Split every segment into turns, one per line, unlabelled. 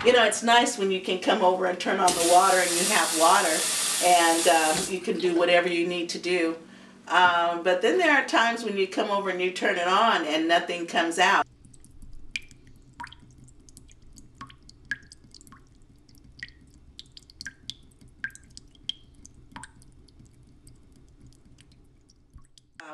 You know, it's nice when you can come over and turn on the water and you have water and you can do whatever you need to do. But then there are times when you come over and you turn it on and nothing comes out.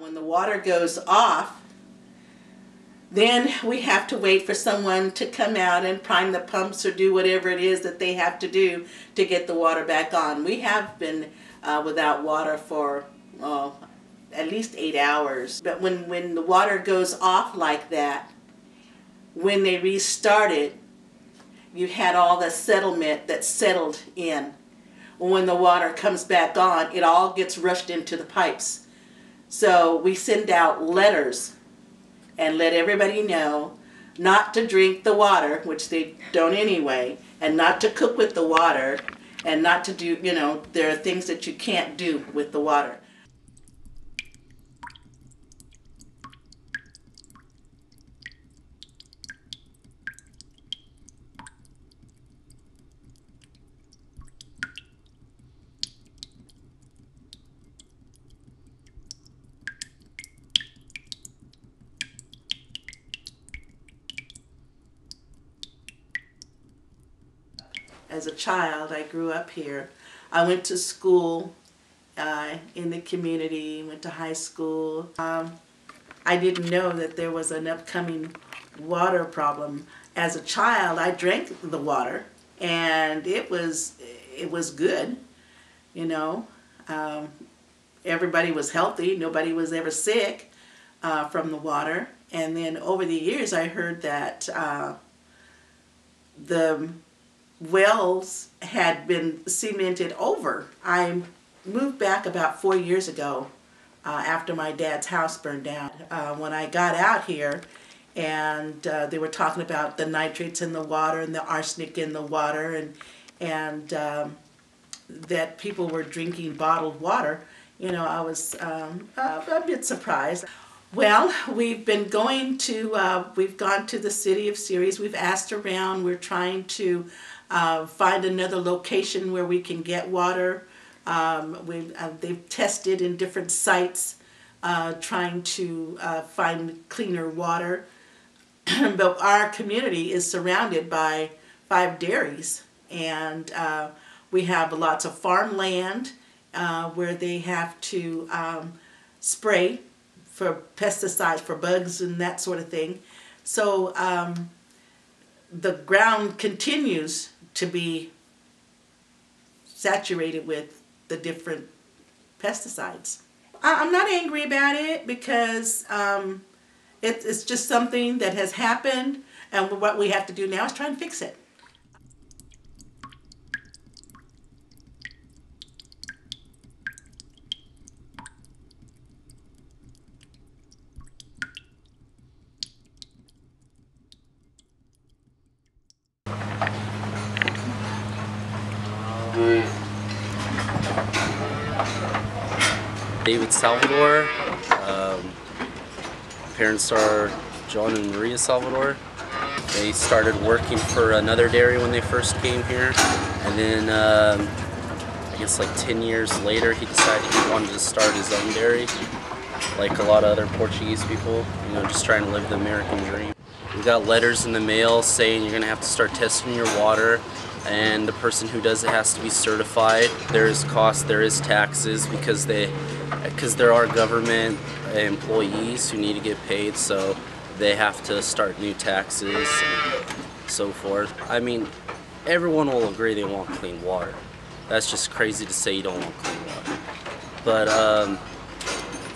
When the water goes off, then we have to wait for someone to come out and prime the pumps or do whatever it is that they have to do to get the water back on. We have been without water for at least 8 hours. But when the water goes off like that, when they restart it, you had all the settlement that settled in. When the water comes back on, it all gets rushed into the pipes. So we send out letters and let everybody know not to drink the water, which they don't anyway, and not to cook with the water, and not to do, you know, there are things that you can't do with the water. As a child, I grew up here. I went to school in the community, went to high school. I didn't know that there was an upcoming water problem. As a child, I drank the water, and it was good, you know. Everybody was healthy. Nobody was ever sick from the water. And then over the years, I heard that the wells had been cemented over. I moved back about 4 years ago after my dad's house burned down. When I got out here, and they were talking about the nitrates in the water and the arsenic in the water, and that people were drinking bottled water, you know, I was a bit surprised. Well, we've gone to the city of Ceres. We've asked around. We're trying to find another location where we can get water. They've tested in different sites trying to find cleaner water. But our community is surrounded by 5 dairies, and we have lots of farmland where they have to spray for pesticides, for bugs and that sort of thing. So the ground continues to be saturated with the different pesticides. I'm not angry about it because it's just something that has happened, and what we have to do now is try and fix it.
David Salvador. Parents are John and Maria Salvador. They started working for another dairy when they first came here, and then I guess like 10 years later he decided he wanted to start his own dairy, like a lot of other Portuguese people, you know, just trying to live the American dream. We got letters in the mail saying you're gonna have to start testing your water, and the person who does it has to be certified. There is cost, there is taxes, because there are government employees who need to get paid, so they have to start new taxes and so forth. I mean, everyone will agree they want clean water. That's just crazy to say you don't want clean water. But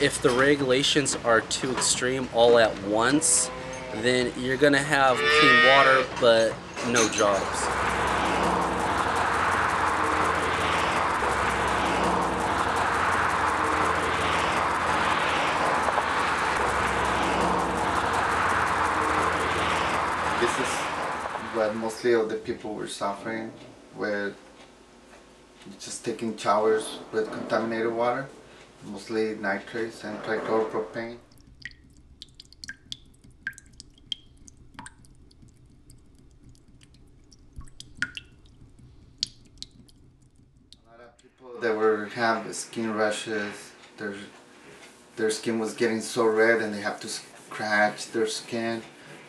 if the regulations are too extreme all at once, then you're gonna have clean water but no jobs.
This is what mostly of the people were suffering with, just taking showers with contaminated water, mostly nitrates and trichloropropane. have skin rashes. Their skin was getting so red and they have to scratch their skin.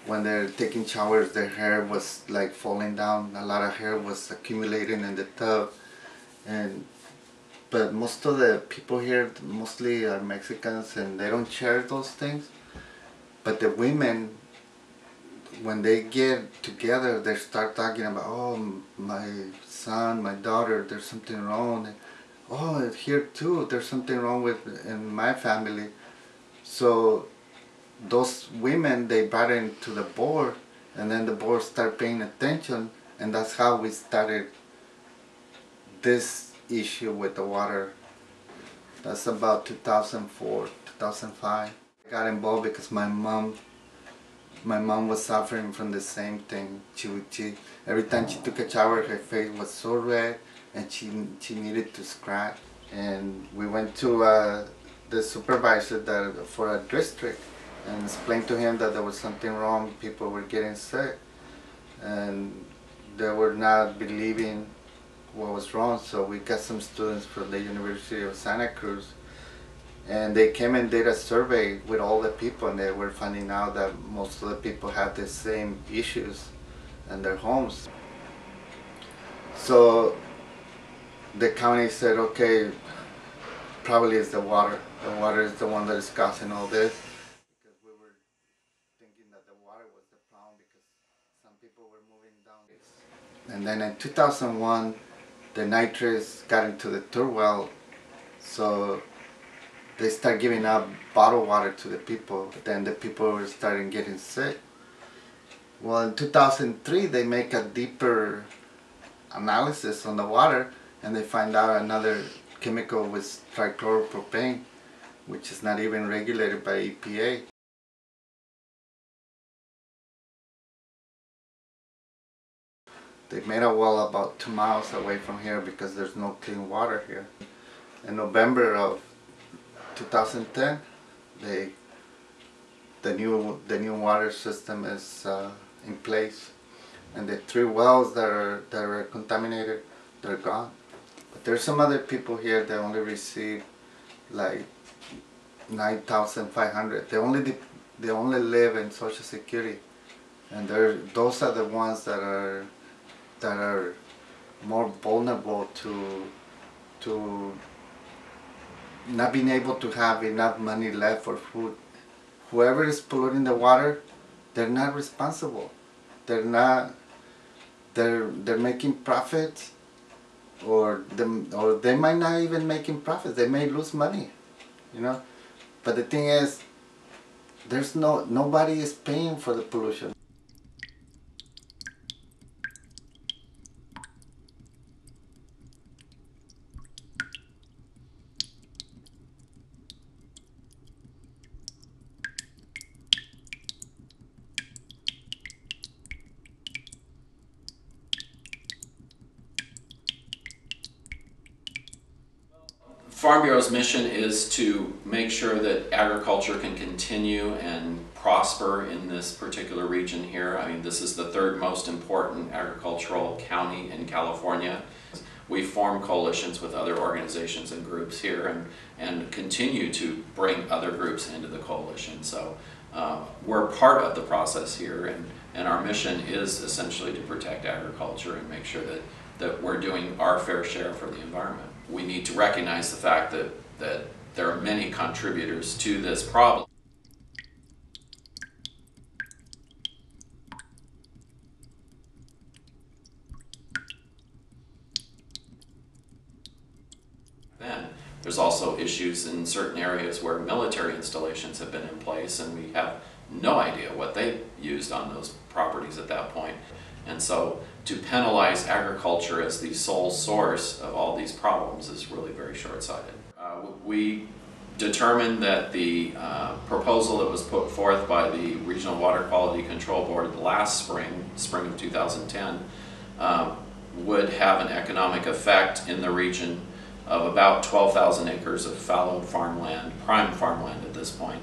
When they're taking showers, their hair was like falling down. A lot of hair was accumulating in the tub. But most of the people here mostly are Mexicans and they don't share those things. But the women, when they get together, they start talking about, oh, my son, my daughter, there's something wrong. And, oh, here too, there's something wrong in my family. So those women, they brought it to the board, and then the board started paying attention, and that's how we started this issue with the water. That's about 2004, 2005. I got involved because my mom was suffering from the same thing. Every time she took a shower, her face was so red, and she needed to scratch. And we went to the supervisor for a district and explained to him that there was something wrong. People were getting sick, and they were not believing what was wrong. So we got some students from the University of Santa Cruz, and they came and did a survey with all the people, and they were finding out that most of the people had the same issues in their homes. So the county said, okay, probably it's the water. The water is the one that is causing all this. Because we were thinking that the water was the problem because some people were moving down. And then in 2001, the nitrates got into the third well, so they start giving out bottled water to the people. But then the people were starting getting sick. Well, in 2003, they make a deeper analysis on the water, and they find out another chemical with trichloropropane, which is not even regulated by EPA. They made a well about 2 miles away from here because there's no clean water here. In November of 2010, the new water system is in place, and the 3 wells that are contaminated, they're gone. But there's some other people here that only receive like 9,500. They only live in Social Security, and those are the ones that are more vulnerable to not being able to have enough money left for food. Whoever is polluting the water, they're not responsible. They're making profits, or they might not even making profits. They may lose money, you know. But the thing is, nobody is paying for the pollution.
Farm Bureau's mission is to make sure that agriculture can continue and prosper in this particular region here. I mean, this is the 3rd most important agricultural county in California. We form coalitions with other organizations and groups here and continue to bring other groups into the coalition. So we're part of the process here, and our mission is essentially to protect agriculture and make sure that we're doing our fair share for the environment. We need to recognize the fact that there are many contributors to this problem. Then there's also issues in certain areas where military installations have been in place, and we have no idea what they used on those properties at that point. And so to penalize agriculture as the sole source of all these problems is really very short-sighted. We determined that the proposal that was put forth by the Regional Water Quality Control Board last spring of 2010, would have an economic effect in the region of about 12,000 acres of fallow farmland, prime farmland at this point.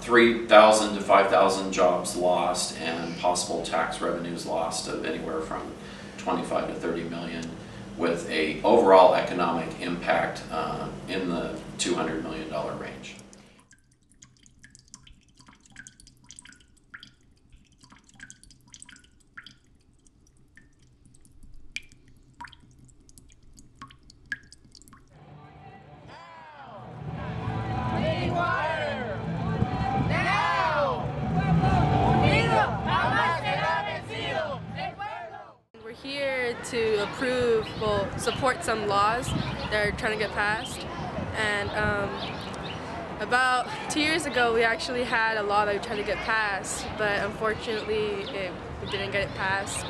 3,000 to 5,000 jobs lost, and possible tax revenues lost of anywhere from 25 to 30 million, with a overall economic impact in the $200 million range.
We're here to approve, well, support some laws that are trying to get passed. And about 2 years ago, we actually had a law that we tried to get passed, but unfortunately, we didn't get it passed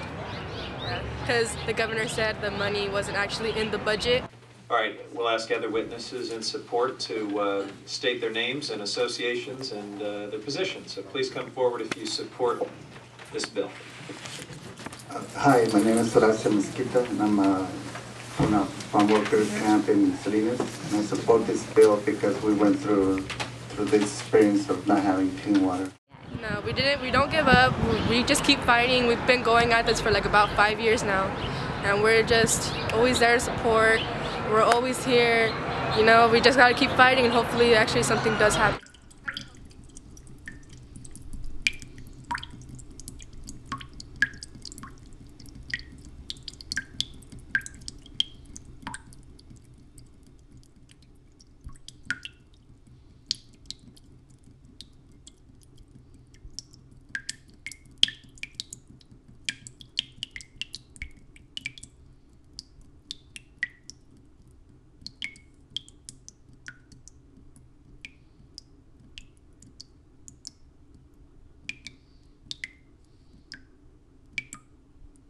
because the governor said the money wasn't actually in the budget.
All right, we'll ask other witnesses in support to state their names and associations and their positions. So please come forward if you support this bill.
Hi, my name is Jerardo Mesquita, and I'm from a farm worker camp in Salinas. And I support this bill because we went through this experience of not having clean water.
No, we didn't. We don't give up. We just keep fighting. We've been going at this for like about 5 years now, and we're just always there to support. We're always here. You know, we just gotta keep fighting, and hopefully, actually, something does happen.